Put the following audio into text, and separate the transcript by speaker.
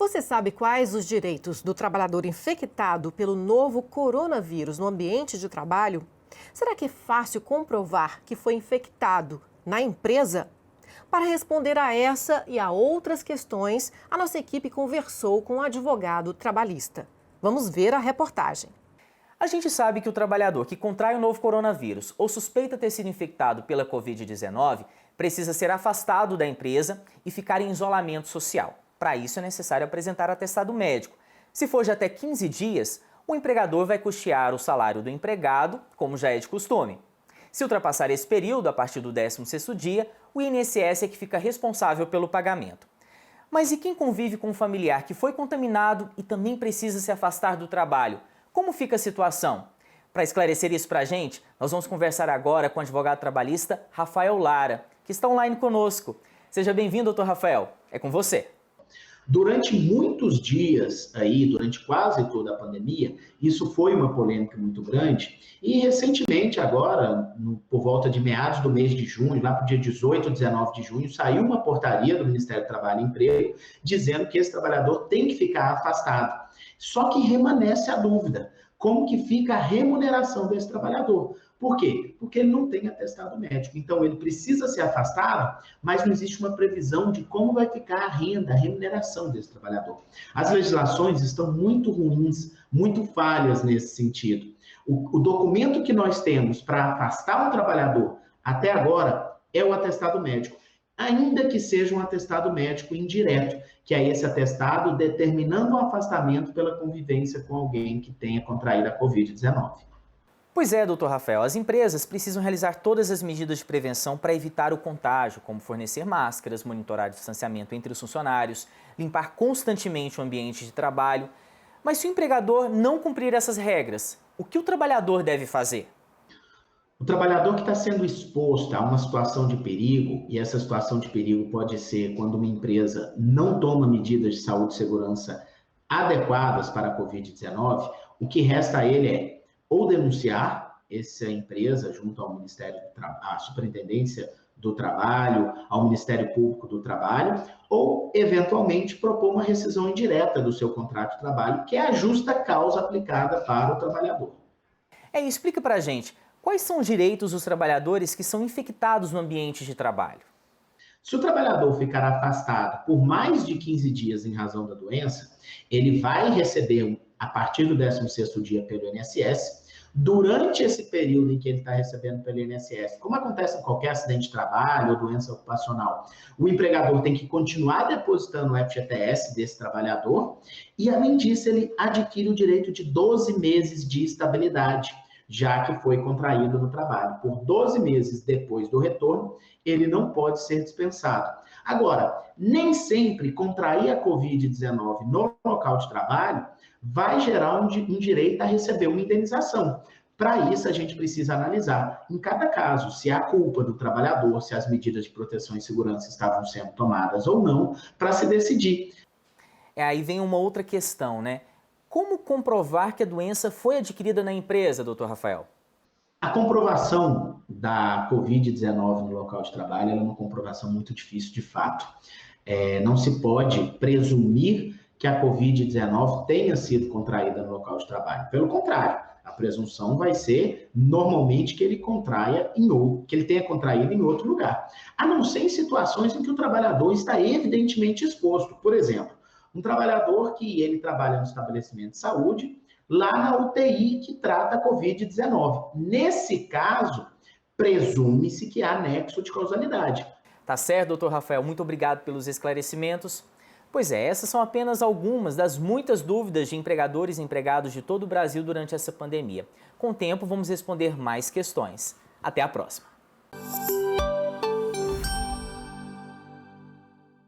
Speaker 1: Você sabe quais os direitos do trabalhador infectado pelo novo coronavírus no ambiente de trabalho? Será que é fácil comprovar que foi infectado na empresa? Para responder a essa e a outras questões, a nossa equipe conversou com um advogado trabalhista. Vamos ver a reportagem.
Speaker 2: A gente sabe que o trabalhador que contrai o novo coronavírus ou suspeita ter sido infectado pela Covid-19 precisa ser afastado da empresa e ficar em isolamento social. Para isso é necessário apresentar atestado médico. Se for de até 15 dias, o empregador vai custear o salário do empregado, como já é de costume. Se ultrapassar esse período, a partir do 16º dia, o INSS é que fica responsável pelo pagamento. Mas e quem convive com um familiar que foi contaminado e também precisa se afastar do trabalho? Como fica a situação? Para esclarecer isso para a gente, nós vamos conversar agora com o advogado trabalhista Rafael Lara, que está online conosco. Seja bem-vindo, doutor Rafael. É com você.
Speaker 3: Durante muitos dias, durante quase toda a pandemia, isso foi uma polêmica muito grande. E recentemente, agora, por volta de meados do mês de junho, lá para o dia 18 ou 19 de junho, saiu uma portaria do Ministério do Trabalho e Emprego dizendo que esse trabalhador tem que ficar afastado. Só que permanece a dúvida, como que fica a remuneração desse trabalhador? Por quê? Porque ele não tem atestado médico. Então, ele precisa ser afastado, mas não existe uma previsão de como vai ficar a renda, a remuneração desse trabalhador. As legislações estão muito ruins, muito falhas nesse sentido. O documento que nós temos para afastar um trabalhador, até agora, é o atestado médico. Ainda que seja um atestado médico indireto, que é esse atestado determinando o afastamento pela convivência com alguém que tenha contraído a Covid-19.
Speaker 2: Pois é, doutor Rafael, as empresas precisam realizar todas as medidas de prevenção para evitar o contágio, como fornecer máscaras, monitorar o distanciamento entre os funcionários, limpar constantemente o ambiente de trabalho. Mas se o empregador não cumprir essas regras, o que o trabalhador deve fazer?
Speaker 3: O trabalhador que está sendo exposto a uma situação de perigo, e essa situação de perigo pode ser quando uma empresa não toma medidas de saúde e segurança adequadas para a Covid-19, o que resta a ele é ou denunciar essa empresa junto ao Ministério do Trabalho, à Superintendência do Trabalho, ao Ministério Público do Trabalho, ou, eventualmente, propor uma rescisão indireta do seu contrato de trabalho, que é a justa causa aplicada para o trabalhador.
Speaker 2: Explica pra gente, quais são os direitos dos trabalhadores que são infectados no ambiente de trabalho?
Speaker 3: Se o trabalhador ficar afastado por mais de 15 dias em razão da doença, ele vai receber, a partir do 16º dia pelo INSS, durante esse período em que ele está recebendo pelo INSS, como acontece em qualquer acidente de trabalho ou doença ocupacional, o empregador tem que continuar depositando o FGTS desse trabalhador e, além disso, ele adquire o direito de 12 meses de estabilidade, já que foi contraído no trabalho. Por 12 meses depois do retorno, ele não pode ser dispensado. Agora, nem sempre contrair a Covid-19 no local de trabalho vai gerar um direito a receber uma indenização. Para isso, a gente precisa analisar, em cada caso, se há culpa do trabalhador, se as medidas de proteção e segurança estavam sendo tomadas ou não, para se decidir.
Speaker 2: Aí vem uma outra questão, né? Como comprovar que a doença foi adquirida na empresa, doutor Rafael?
Speaker 3: A comprovação da Covid-19 no local de trabalho é uma comprovação muito difícil de fato. Não se pode presumir que a Covid-19 tenha sido contraída no local de trabalho. Pelo contrário, a presunção vai ser, normalmente, que ele tenha contraído em outro lugar. A não ser em situações em que o trabalhador está evidentemente exposto. Por exemplo, um trabalhador que ele trabalha no estabelecimento de saúde, lá na UTI que trata a Covid-19. Nesse caso, presume-se que há nexo de causalidade.
Speaker 2: Tá certo, doutor Rafael. Muito obrigado pelos esclarecimentos. Pois é, essas são apenas algumas das muitas dúvidas de empregadores e empregados de todo o Brasil durante essa pandemia. Com o tempo, vamos responder mais questões. Até a próxima.